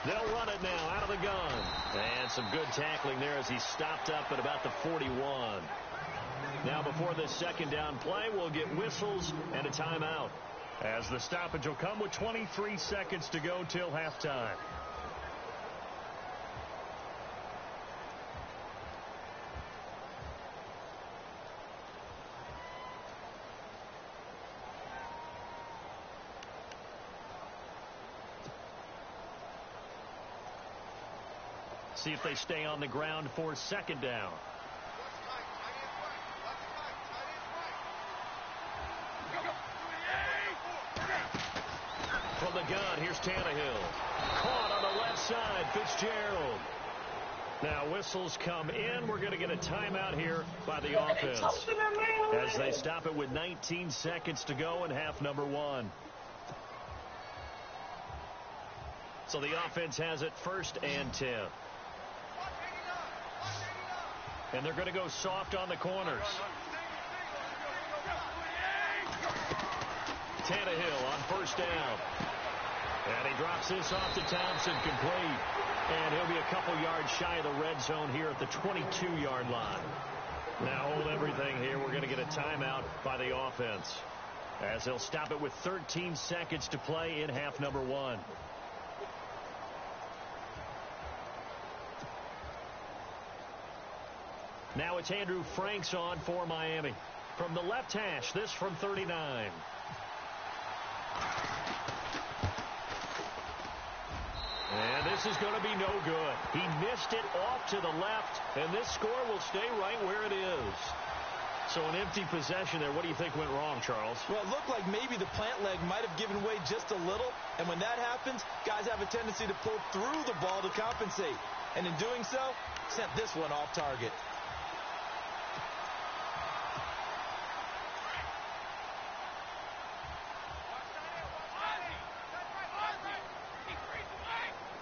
They'll run it now out of the gun. And some good tackling there as he stopped up at about the 41. Now before this second down play, we'll get whistles and a timeout, as the stoppage will come with 23 seconds to go till halftime. See if they stay on the ground for second down. From the gun, here's Tannehill. Caught on the left side, Fitzgerald. Now whistles come in. We're going to get a timeout here by the offense, as they stop it with 19 seconds to go in half number one. So the offense has it 1st and 10. And they're going to go soft on the corners. Tannehill on 1st down. And he drops this off to Thompson, complete. And he'll be a couple yards shy of the red zone here at the 22-yard line. Now hold everything here. We're going to get a timeout by the offense, as they'll stop it with 13 seconds to play in half number one. Now it's Andrew Franks on for Miami. From the left hash, this from 39. And this is going to be no good. He missed it off to the left, and this score will stay right where it is. So an empty possession there. What do you think went wrong, Charles? Well, it looked like maybe the plant leg might have given way just a little, and when that happens, guys have a tendency to pull through the ball to compensate. And in doing so, sent this one off target.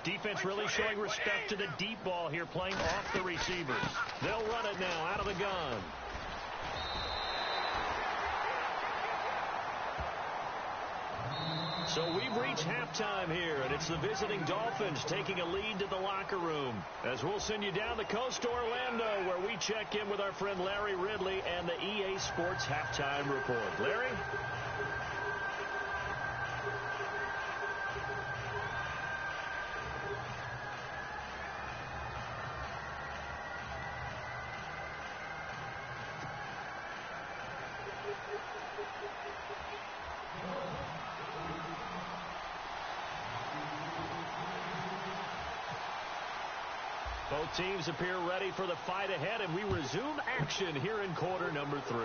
Defense really showing respect to the deep ball here, playing off the receivers. They'll run it now out of the gun. So we've reached halftime here, and it's the visiting Dolphins taking a lead to the locker room, as we'll send you down the coast to Orlando, where we check in with our friend Larry Ridley and the EA Sports Halftime Report. Larry? Both teams appear ready for the fight ahead, and we resume action here in quarter number 3.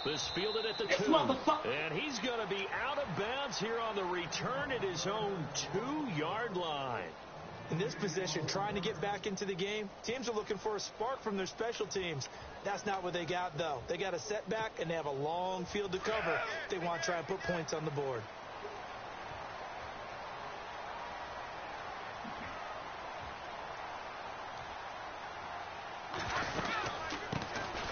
This fielded at the 2, and he's going to be out of bounds here on the return at his own 2-yard line. In this position, trying to get back into the game, teams are looking for a spark from their special teams. That's not what they got, though. They got a setback, and they have a long field to cover if they want to try and put points on the board.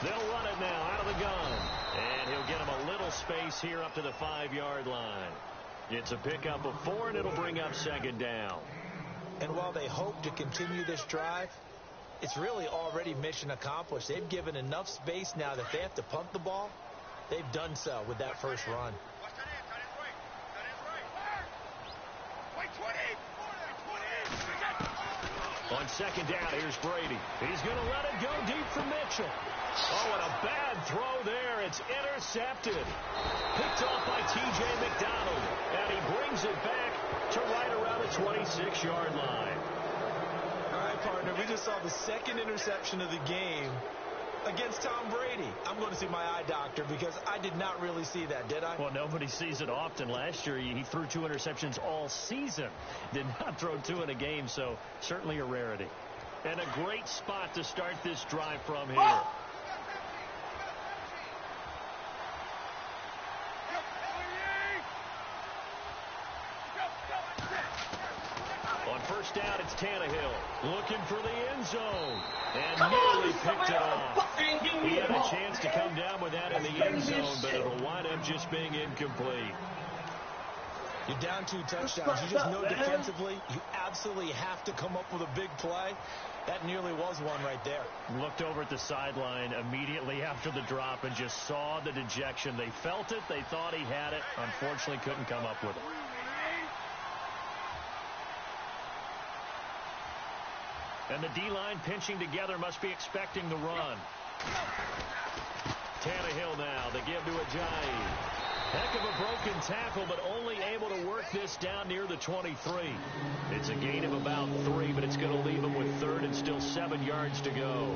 They'll run it now out of the gun. And he'll get him a little space here up to the 5-yard line. It's a pickup of 4, and it'll bring up second down. And while they hope to continue this drive, it's really already mission accomplished. They've given enough space now that if they have to punt the ball, they've done so with that first run. On second down, here's Brady. He's going to let it go deep for Mitchell. Oh, and a bad throw there. It's intercepted. Picked off by T.J. McDonald. And he brings it back to right around the 26-yard line. All right, partner, we just saw the second interception of the game against Tom Brady. I'm going to see my eye doctor because I did not really see that, did I? Well, nobody sees it often. Last year, he threw 2 interceptions all season. Did not throw 2 in a game, so certainly a rarity. And a great spot to start this drive from here. On first down, it's Tannehill looking for the end zone and nearly picked it off. He had a chance to come down with that in the end zone, but it'll wind up just being incomplete. You're down 2 touchdowns. You just know defensively you absolutely have to come up with a big play. That nearly was one right there. Looked over at the sideline immediately after the drop and just saw the dejection. They felt it. They thought he had it. Unfortunately, couldn't come up with it. And the D-line pinching together must be expecting the run. Tannehill now. They give to Ajayi. Heck of a broken tackle, but only able to work this down near the 23. It's a gain of about 3, but it's going to leave him with 3rd and still 7 yards to go.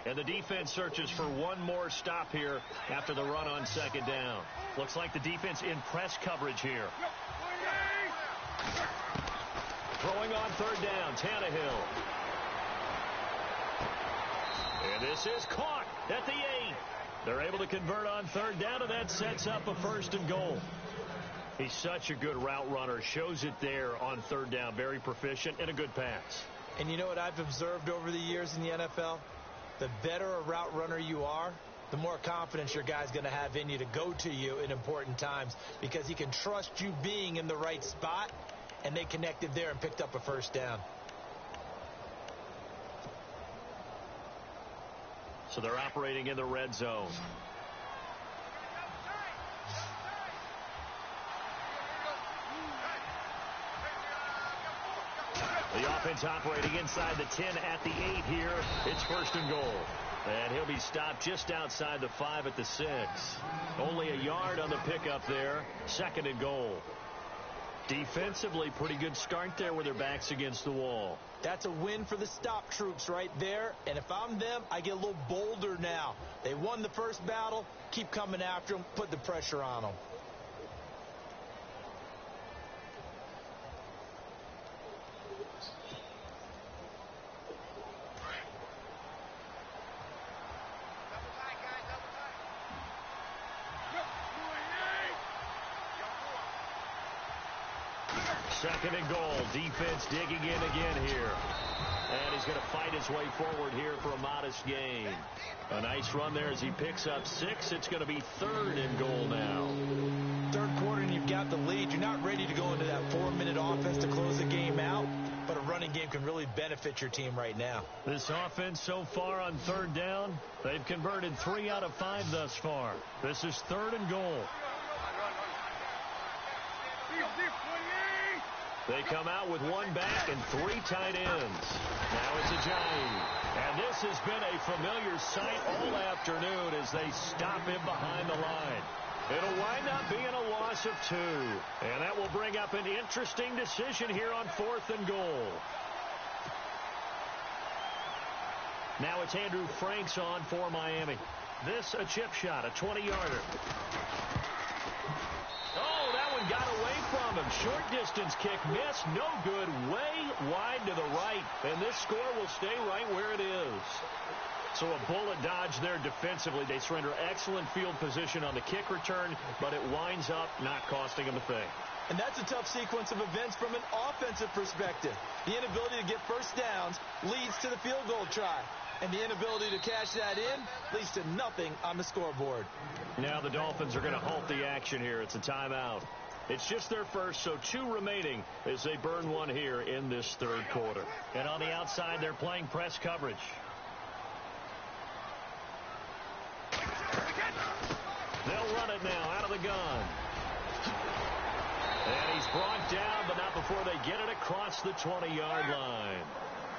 And the defense searches for one more stop here after the run on 2nd down. Looks like the defense in press coverage here. Throwing on 3rd down, Tannehill. And this is caught at the 8. They're able to convert on 3rd down, and that sets up a 1st and goal. He's such a good route runner. Shows it there on 3rd down. Very proficient and a good pass. And you know what I've observed over the years in the NFL? The better a route runner you are, the more confidence your guy's going to have in you to go to you in important times because he can trust you being in the right spot, and they connected there and picked up a 1st down. So they're operating in the red zone. The offense operating inside the 10 at the 8 here. It's 1st and goal. And he'll be stopped just outside the 5 at the 6. Only a yard on the pickup there. 2nd and goal. Defensively, pretty good start there with their backs against the wall. That's a win for the stop troops right there. And if I'm them, I get a little bolder now. They won the first battle. Keep coming after them. Put the pressure on them. Second and goal. Defense digging in again here. And he's going to fight his way forward here for a modest gain. A nice run there as he picks up 6. It's going to be 3rd and goal now. 3rd quarter and you've got the lead. You're not ready to go into that 4-minute offense to close the game out, but a running game can really benefit your team right now. This offense so far on 3rd down, they've converted 3 out of 5 thus far. This is 3rd and goal. They come out with 1 back and 3 tight ends. Now it's Ajayi. And this has been a familiar sight all afternoon as they stop him behind the line. It'll wind up being a loss of 2. And that will bring up an interesting decision here on 4th and goal. Now it's Andrew Franks on for Miami. This a chip shot, a 20-yarder. Oh, that one got away from him. Short distance kick missed. No good. Way wide to the right. And this score will stay right where it is. So a bullet dodge there defensively. They surrender excellent field position on the kick return, but it winds up not costing them a thing. And that's a tough sequence of events from an offensive perspective. The inability to get first downs leads to the field goal try. And the inability to cash that in leads to nothing on the scoreboard. Now the Dolphins are going to halt the action here. It's a timeout. It's just their first, so 2 remaining as they burn 1 here in this 3rd quarter. And on the outside, they're playing press coverage. They'll run it now out of the gun. And he's brought down, but not before they get it across the 20-yard line.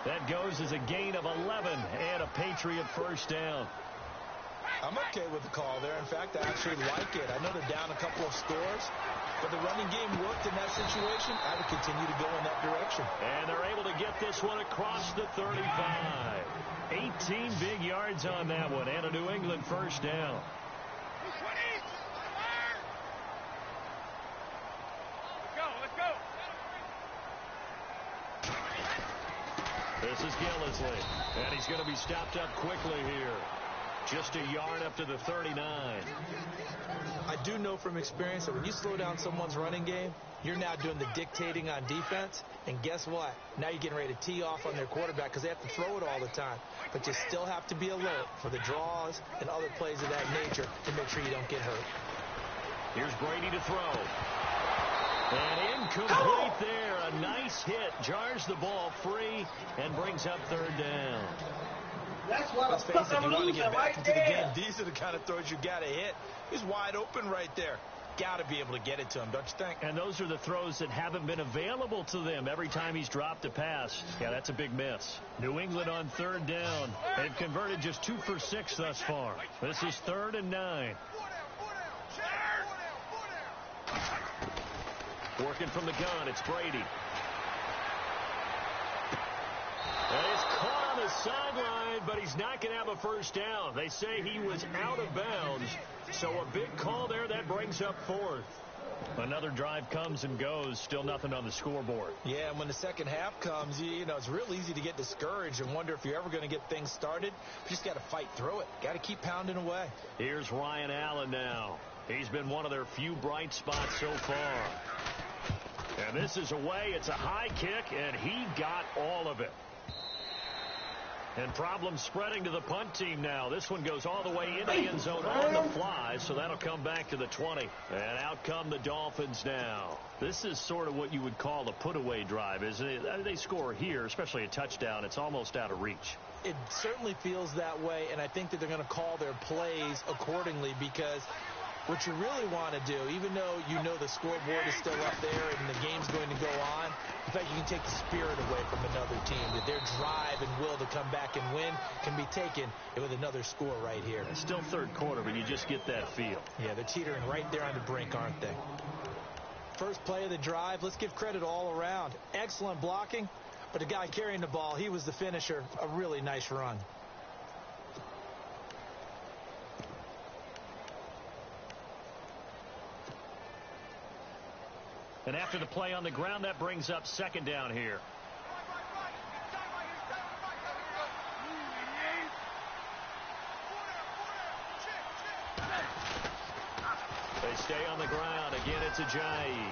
That goes as a gain of 11 and a Patriot 1st down. I'm okay with the call there. In fact, I actually like it. I know they're down a couple of scores, but the running game worked in that situation. I would continue to go in that direction. And they're able to get this one across the 35. 18 big yards on that one, and a New England 1st down. This is Gillisley, and he's going to be stopped up quickly here. Just a yard up to the 39. I do know from experience that when you slow down someone's running game, you're now doing the dictating on defense. And guess what? Now you're getting ready to tee off on their quarterback because they have to throw it all the time. But you still have to be alert for the draws and other plays of that nature to make sure you don't get hurt. Here's Brady to throw. And incomplete there. A nice hit. Jars the ball free and brings up third down. Let's face it, you want to get back into the game. These are the kind of throws you got to hit. He's wide open right there. Got to be able to get it to him, don't you think? And those are the throws that haven't been available to them every time he's dropped a pass. Yeah, that's a big miss. New England on third down. They've converted just 2 for 6 thus far. This is 3rd and 9. Working from the gun, it's Brady. And he's caught on the sideline, but he's not going to have a first down. They say he was out of bounds. So a big call there that brings up 4th. Another drive comes and goes. Still nothing on the scoreboard. Yeah, and when the second half comes, you know, it's real easy to get discouraged and wonder if you're ever going to get things started. You just got to fight through it. Got to keep pounding away. Here's Ryan Allen now. He's been one of their few bright spots so far. And this is away. It's a high kick, and he got all of it. And problems spreading to the punt team now. This one goes all the way into the end zone on the fly, so that'll come back to the 20. And out come the Dolphins now. This is sort of what you would call a put-away drive, isn't it? They score here, especially a touchdown. It's almost out of reach. It certainly feels that way, and I think that they're going to call their plays accordingly because what you really want to do, even though you know the scoreboard is still up there and the game's going to go on, in fact, you can take the spirit away from another team. That their drive and will to come back and win can be taken with another score right here. It's still third quarter, but you just get that feel. Yeah, they're teetering right there on the brink, aren't they? First play of the drive, let's give credit all around. Excellent blocking, but the guy carrying the ball, he was the finisher. A really nice run. And after the play on the ground, that brings up second down here. They stay on the ground. Again, it's Ajayi.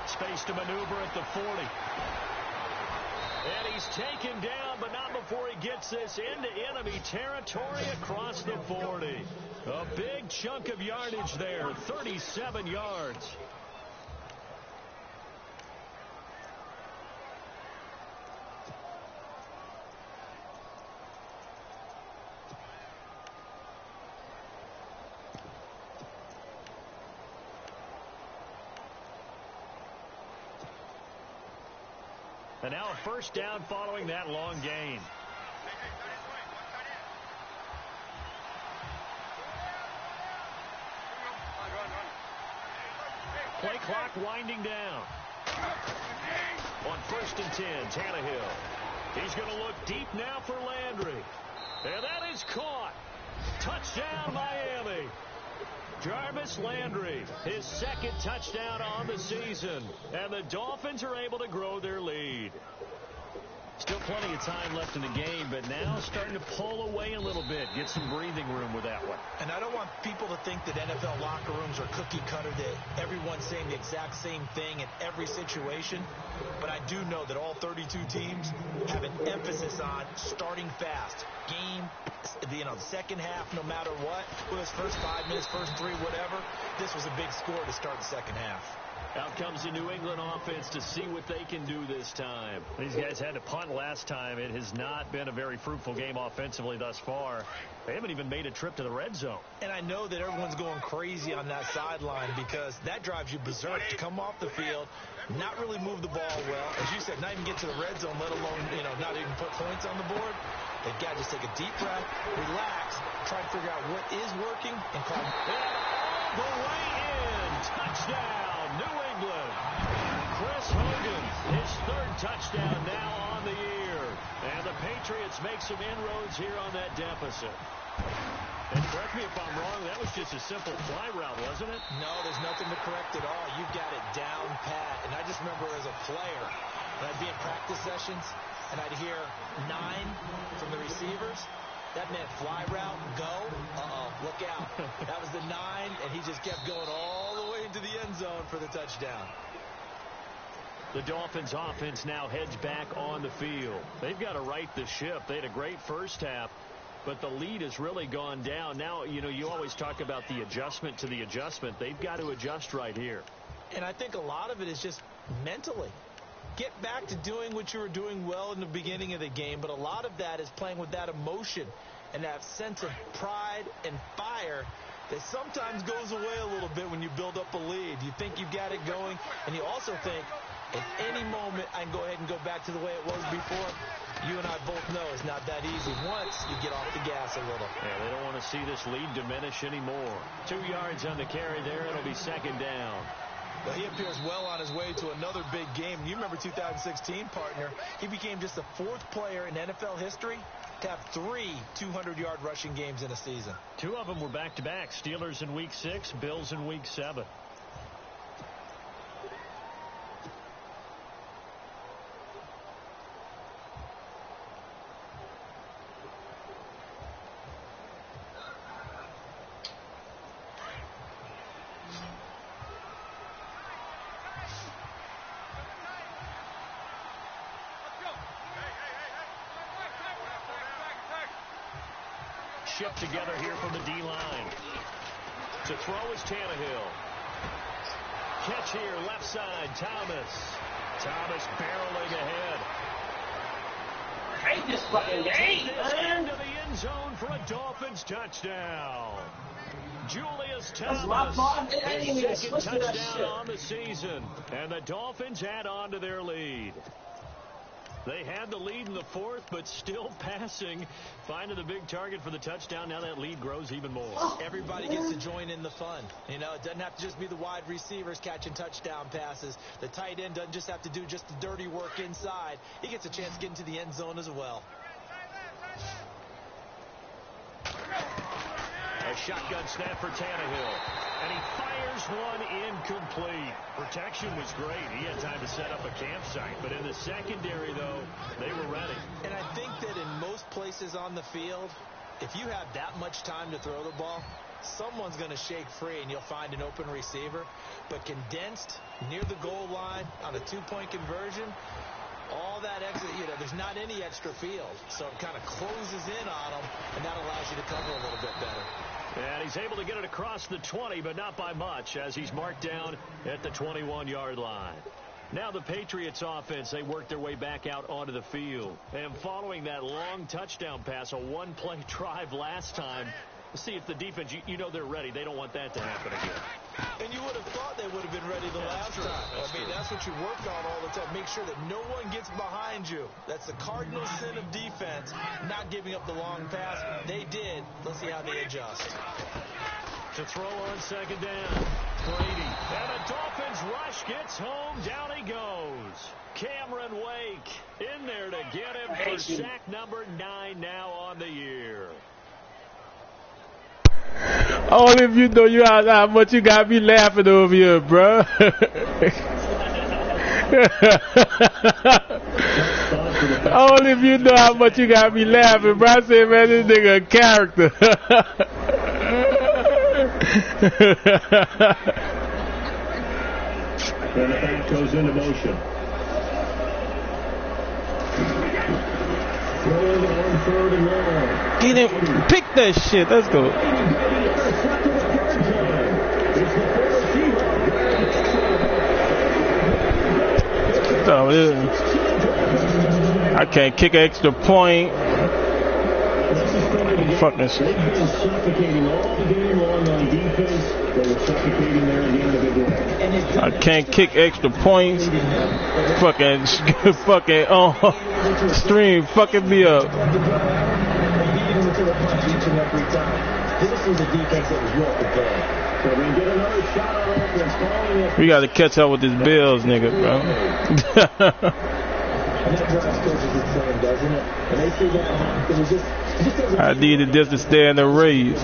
Space to maneuver at the 40. And he's taken down, but not before he gets this into enemy territory across the 40. A big chunk of yardage there, 37 yards. And now a first down following that long gain. Play clock winding down. On 1st and 10, Tannehill. He's going to look deep now for Landry. And that is caught. Touchdown, Miami. Jarvis Landry, his second touchdown on the season. And the Dolphins are able to grow their lead. Still plenty of time left in the game, but now starting to pull away a little bit. Get some breathing room with that one. And I don't want people to think that NFL locker rooms are cookie cutter, that everyone's saying the exact same thing in every situation. But I do know that all 32 teams have an emphasis on starting fast. Game, the second half, no matter what. Whether it's first 5 minutes, first 3, whatever. This was a big score to start the second half. Out comes the New England offense to see what they can do this time. These guys had to punt last time. It has not been a very fruitful game offensively thus far. They haven't even made a trip to the red zone. And I know that everyone's going crazy on that sideline because that drives you berserk to come off the field, not really move the ball well. As you said, not even get to the red zone, let alone, not even put points on the board. They've got to just take a deep breath, relax, try to figure out what is working, and call it. And all the way in. Touchdown, New England. Chris Hogan, his 3rd touchdown now on the year. And the Patriots make some inroads here on that deficit. And correct me if I'm wrong, that was just a simple fly route, wasn't it? No, there's nothing to correct at all. You've got it down pat. And I just remember as a player, when I'd be in practice sessions, and I'd hear 9 from the receivers, That meant fly route, go. Look out. That was the 9, and he just kept going all the way into the end zone for the touchdown. The Dolphins offense now heads back on the field. They've got to right the ship. They had a great first half, but the lead has really gone down. Now, you always talk about the adjustment to the adjustment. They've got to adjust right here. And I think a lot of it is just mentally. Get back to doing what you were doing well in the beginning of the game, but a lot of that is playing with that emotion and that sense of pride and fire that sometimes goes away a little bit when you build up a lead. You think you've got it going, and you also think at any moment I can go ahead and go back to the way it was before. You and I both know it's not that easy once you get off the gas a little. Yeah, they don't want to see this lead diminish anymore. 2 yards on the carry there. It'll be second down. Well, he appears well on his way to another big game. You remember 2016, partner. He became just the 4th player in NFL history to have 3 200-yard rushing games in a season. 2 of them were back-to-back. Steelers in Week 6, Bills in Week 7. Shipped together here from the D-line. To throw is Tannehill. Catch here, left side, Thomas. Thomas barreling ahead. Hate this fucking game, man. Into the end zone for a Dolphins touchdown. Julius That's my Thomas, fault. I didn't even his second switch to that touchdown shit. on the season. And the Dolphins add on to their lead. They had the lead in the 4th, but still passing, finding the big target for the touchdown. Now that lead grows even more. Everybody gets to join in the fun. It doesn't have to just be the wide receivers catching touchdown passes. The tight end doesn't just have to do just the dirty work inside. He gets a chance to get into the end zone as well. A shotgun snap for Tannehill. And he fires one incomplete. Protection was great. He had time to set up a campsite. But in the secondary, though, they were ready. And I think that in most places on the field, if you have that much time to throw the ball, someone's going to shake free and you'll find an open receiver. But condensed near the goal line on a 2-point conversion, all that extra, there's not any extra field. So it kind of closes in on them, and that allows you to cover a little bit better. And he's able to get it across the 20, but not by much, as he's marked down at the 21-yard line. Now the Patriots offense, they work their way back out onto the field. And following that long touchdown pass, a one-play drive last time, see if the defense, they're ready. They don't want that to happen again. And you would have thought they would have been ready the last time. That's what you work on all the time. Make sure that no one gets behind you. That's the cardinal sin of defense, not giving up the long pass. They did. Let's see how they adjust. To throw on second down, Brady. And the Dolphins rush gets home. Down he goes. Cameron Wake in there to get him for sack number 9 now on the year. Only if you know how much you got me laughing over here, bro. Only if you know how much you got me laughing, bro. I said, man, this nigga a character. And the back goes into motion. Third on 3rd and long. Get him. Pick that shit. Let's go. I can't kick an extra point. Fuck this. I can't kick extra points. Fucking stream fucking me up. We got to catch up with this Bills nigga, bro. I needed this to stay in the race.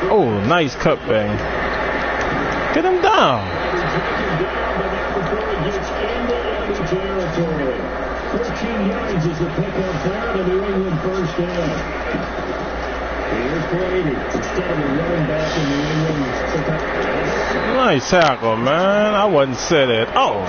Oh, nice cutback. Get him down. Territory. 13 yards is the pickup there. The New England first down. Here's Brady. Instead of a running back in New England. Nice tackle, man. I wasn't set it. Oh.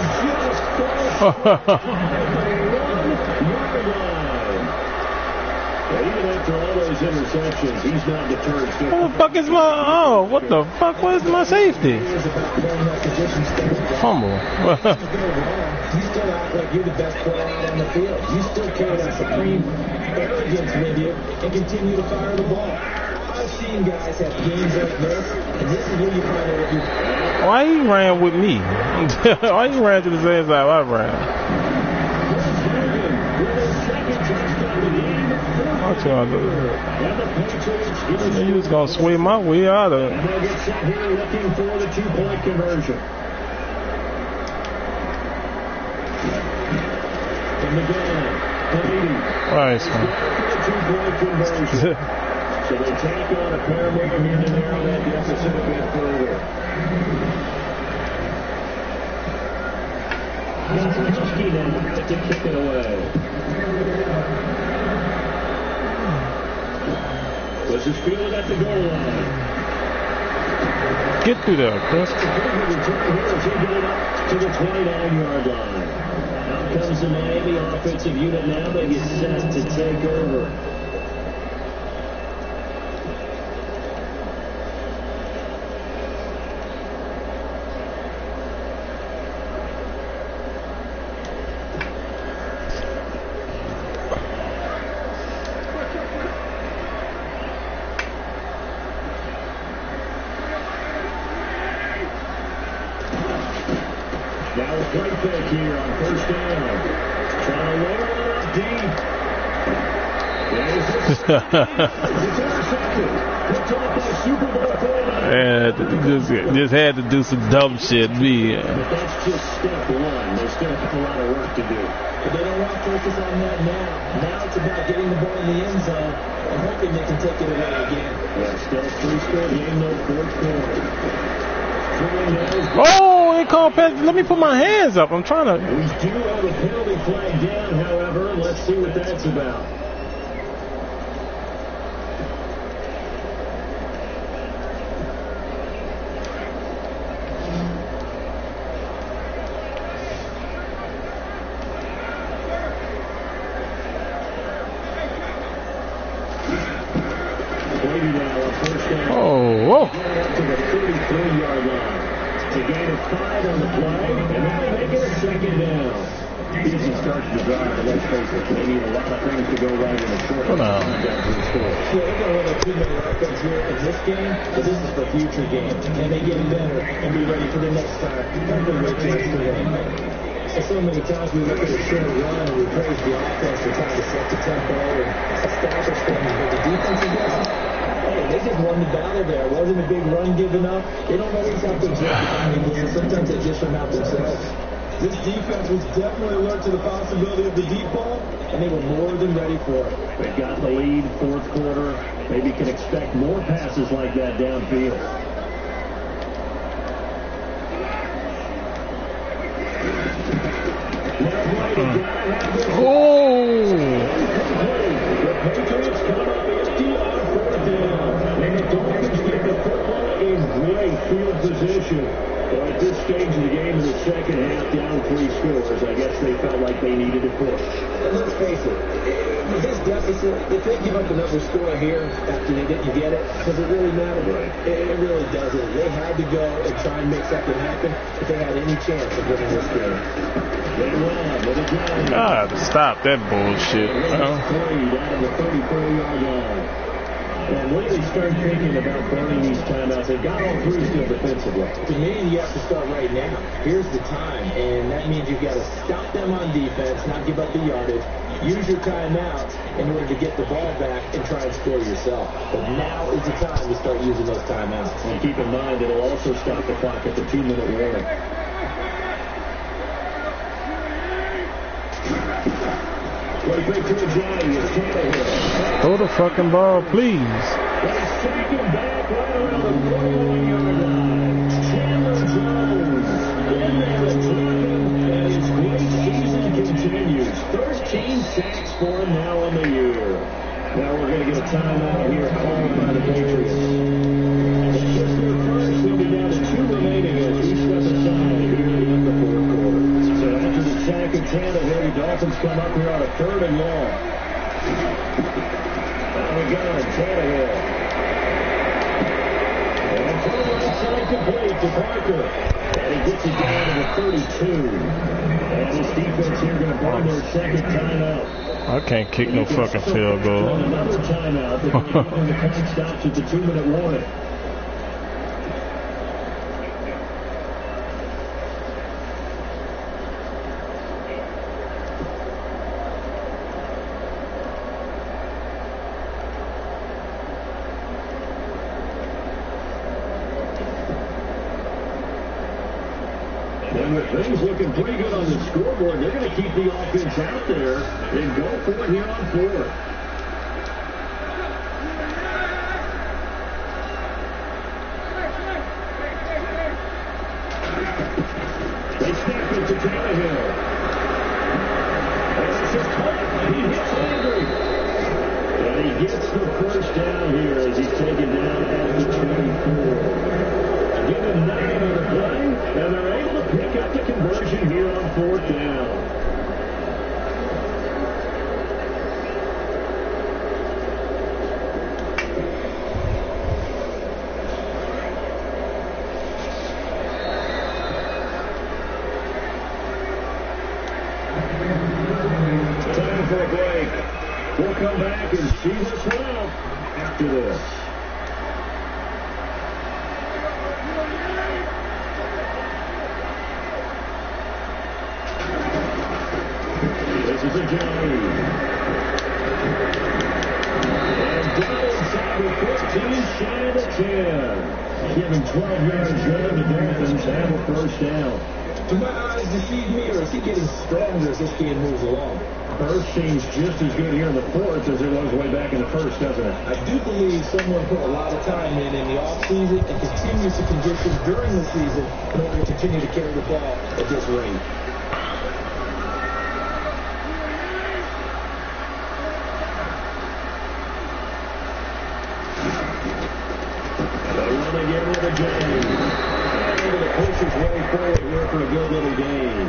Even after all those interceptions, he's not deterred. What the fuck is my... Oh, what the fuck? Where's my safety? Fumble. You still act like you're the best player out on the field. You still carry that supreme arrogance with you and continue to fire the ball. I've seen guys have games like this, and this is where you find out what you... Why he ran with me? Why he ran to the same side I ran? He was gonna sway my way out of it. And they'll get set here looking for the two-point conversion. From the gun, Nice, man. two-point conversion. So they take on a pair more here to narrow that deficit a bit further. Kentucky now to kick it away. Was his field at the goal line. Get through there, Chris. To the 29-yard line. Out comes the Miami offensive unit now. They get set to take over. Now a play fake here on first down. Trying to load one up deep. There's this. It's intercepted. Picked off by Super Bowl quarterback. Just had to do some dumb shit, me. But that's just step one. They still have a lot of work to do. But they don't want to focus on that now. Now it's about getting the ball in the end zone and hoping they can take it away again. Yeah, still three-score game, no fourth quarter. Oh, they called pass. Let me put my hands up. I'm trying to. We do have a penalty flag down, however. Let's see what that's about. Oh, whoa. To the 33-yard line. It's a gain of 5 on the play, and now they make it a second down. Easy starts to drive, but let's face it, they need a lot of things to go right in a short time down to the score. Yeah, they're going to run a two-minute offense here in this game, but this is for future games. And they get better and be ready for the next time. Don't be wait till it's too late. So many times we look at a short run and we praise the offense for trying to set the tempo and establish things, but the defense is just... Hey, they just won the battle there. It wasn't a big run given up. They don't always have to jump. I mean, sometimes they just run out themselves. This defense was definitely alert to the possibility of the deep ball, and they were more than ready for it. They've got the lead, fourth quarter. Maybe can expect more passes like that downfield. Oh! The Patriots come up empty on fourth down. And the Dolphins get the football in great field position. Well, at this stage of the game in the second half, down 3 scores, I guess they felt like they needed to push. And let's face it, with this deficit, if they give up another score here after they didn't get it, does it really matter? Right. It really doesn't. They had to go and try and make something happen if they had any chance of winning this game. God, stop that bullshit. Out of the 34-yard line. And when they start thinking about burning these timeouts, they've got all 3 still defensively. To me, you have to start right now. Here's the time, and that means you've got to stop them on defense, not give up the yardage. Use your timeouts in order to get the ball back and try and score yourself. But now is the time to start using those timeouts. And keep in mind, it'll also stop the clock at the 2-minute warning. Throw the fucking ball, please. They sack him back right around the 41-yard line. Jones. In there to drop him, and his great season continues. 13 sacks for him now on the year. Now we're going to get a timeout here called by the Patriots. It's just their first. They'll be down to 2 remaining as we step aside here at the end of the fourth quarter. So after the sack of Tannehill, the Dolphins come up here on a 3rd and long. Now we go, Tannehill. And from the right side complete to Parker. And he gets it down to the 32. And this defense here going to burn their 2nd timeout. I can't kick no fucking field goal. Another timeout. The clock stops at the 2-minute warning. And with things looking pretty good on the scoreboard, they're going to keep the offense out there and go for it here on 4th. They snap it to Tannehill. And it's a punt. He hits Landry. And he gets the 1st down here as he's taken down at the 24. Give him 9 on the play, and they're able to pick up the conversion here on 4th down. Time for a break. We'll come back and see this one out after this. This is a Johnny. And down inside the 15, shy of the 10. Giving 12 yards there, the Dolphins have a 1st down. Do my eyes deceive me, or is he getting stronger as this game moves along? First seems just as good here in the 4th as it was way back in the 1st, doesn't it? I do believe someone put a lot of time in the offseason and continues to condition during the season in order to continue to carry the ball at this rate. They run again with a James. Able to push his way forward here for a good little gain.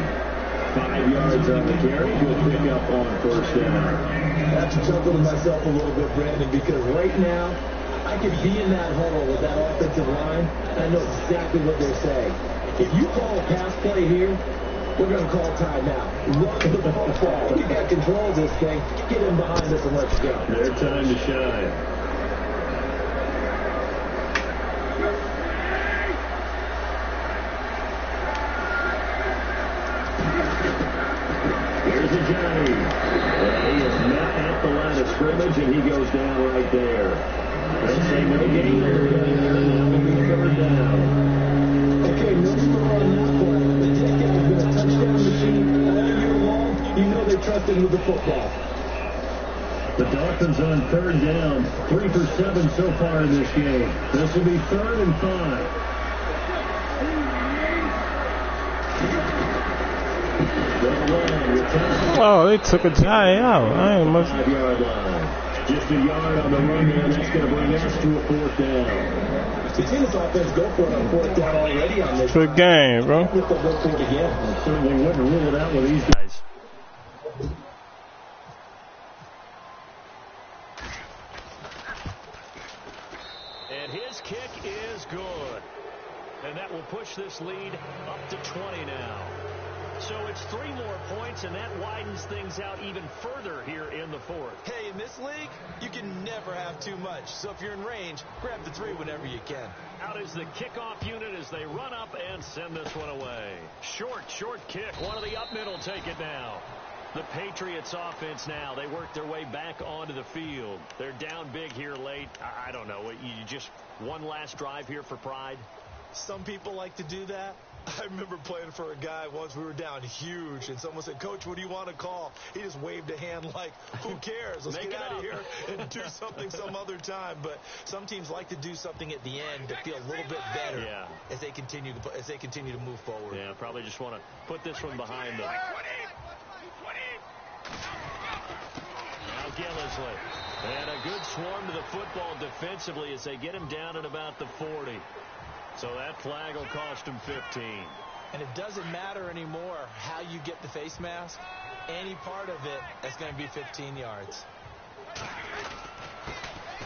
5 yards on the carry. Good pickup on 1st down. I have to chuckle to myself a little bit, Brandon, because right now I could be in that huddle with that offensive line. I know exactly what they're saying. If you call a pass play here, we're going to call timeout. Run the football. You got control of this thing. Get in behind us and let's go. Their time to shine. Here's a Johnny. And he is not at the line of scrimmage, and he goes down right there. They say no gain. Now will be 3rd down. Okay, no score on that play. But this guy's been a touchdown machine all year long. You know they trust him with the football. The Dolphins on 3rd down. 3 for 7 so far in this game. This will be 3rd and 5. Oh, they took a giant out. I ain't much. 5-yard line. Just a yard on the run there, and that's going to bring us to a 4th down. We've seen this offense go for it on 4th down already on this. Good game, bro. They'll go for it again. Certainly wouldn't rule it out with these guys. And his kick is good. And that will push this lead up to 20 now. So it's 3 more points, and that widens things out even further here in the 4th. Hey, in this league, you can never have too much. So if you're in range, grab the 3 whenever you can. Out is the kickoff unit as they run up and send this one away. Short kick. One of the up middle take it now. The Patriots offense now, they work their way back onto the field. They're down big here late. I don't know. You just one last drive here for pride? Some people like to do that. I remember playing for a guy once. We were down huge, and someone said, "Coach, what do you want to call?" He just waved a hand like, "Who cares? Let's get out of here and do something some other time." But some teams like to do something at the end to feel a little bit better as they continue to move forward. Yeah, probably just want to put this one behind them. Now Gillisley. And a good swarm to the football defensively as they get him down at about the 40. So that flag will cost him 15. And it doesn't matter anymore how you get the face mask. Any part of it is going to be 15 yards.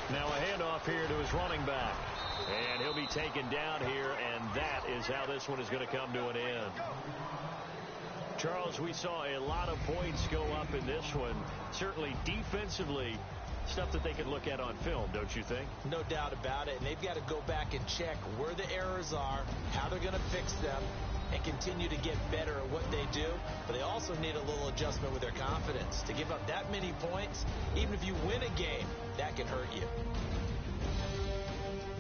Now a handoff here to his running back. And he'll be taken down here, and that is how this one is going to come to an end. Charles, we saw a lot of points go up in this one. Certainly defensively, stuff that they could look at on film, don't you think? No doubt about it. And they've got to go back and check where the errors are, how they're going to fix them, and continue to get better at what they do. But they also need a little adjustment with their confidence. To give up that many points, even if you win a game, that can hurt you.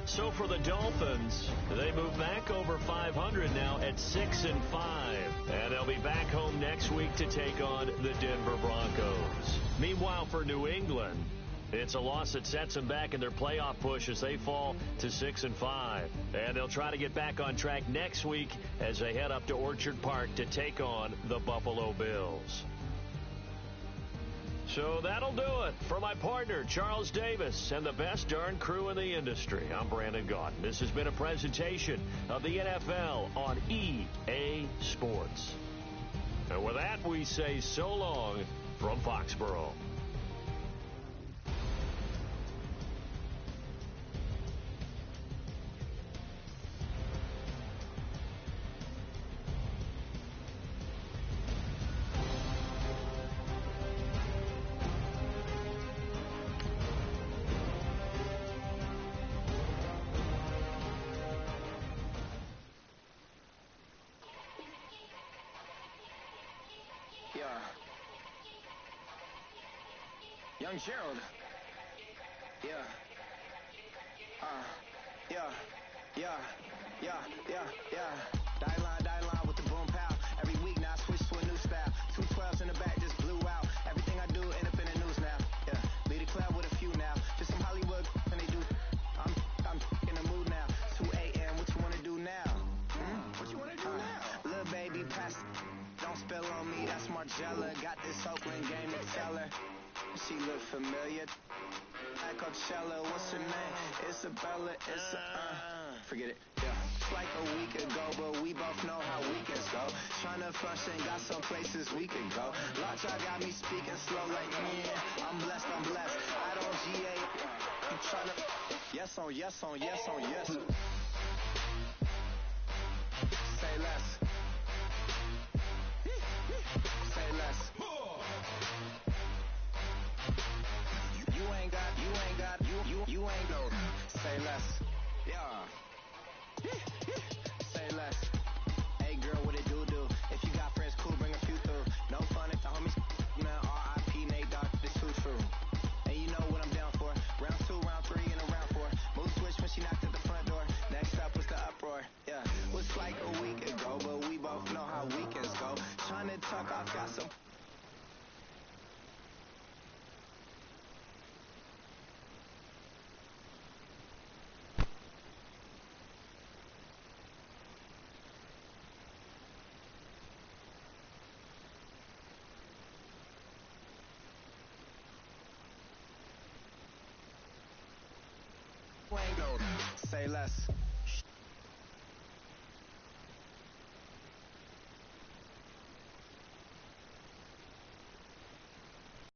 So for the Dolphins, they move back over 500 now at 6-5. And they'll be back home next week to take on the Denver Broncos. Meanwhile, for New England, it's a loss that sets them back in their playoff push as they fall to 6-5. And they'll try to get back on track next week as they head up to Orchard Park to take on the Buffalo Bills. So that'll do it. For my partner, Charles Davis, and the best darn crew in the industry, I'm Brandon Gaudin. This has been a presentation of the NFL on EA Sports. And with that, we say so long from Foxborough. Young Gerald. Die line with the boom pow. Every week now I switch to a new style. 212s in the back just blew out. Everything I do end up in the news now. Yeah, lead a club with a few now. Just some Hollywood and they do. I'm in the mood now. 2 a.m. What you wanna do now? What you wanna do now? Little baby, pass. Don't spill on me. That's Margella. Got this Oakland game to tell her. She look familiar. Like Coachella, what's her name? Isabella, forget it, yeah. It's like a week ago, but we both know how weekends go. Tryna function, got some places we can go. Lockjaw got me speaking slow like, I'm blessed. I don't GA. You tryna, yes on yes. Say less. Say less. You ain't no. Say less. Yeah. Say less. Hey girl, what it do? If you got friends, cool, bring a few through. No fun if the homies, man. R.I.P. Nate Dogg, this too true. And you know what I'm down for. Round 2, round 3, and a round 4. Move switch when she knocked at the front door. Next up was the uproar. Yeah. Was like a week ago, but we both know how weekends go. Tryna tuck off, got some. Say less.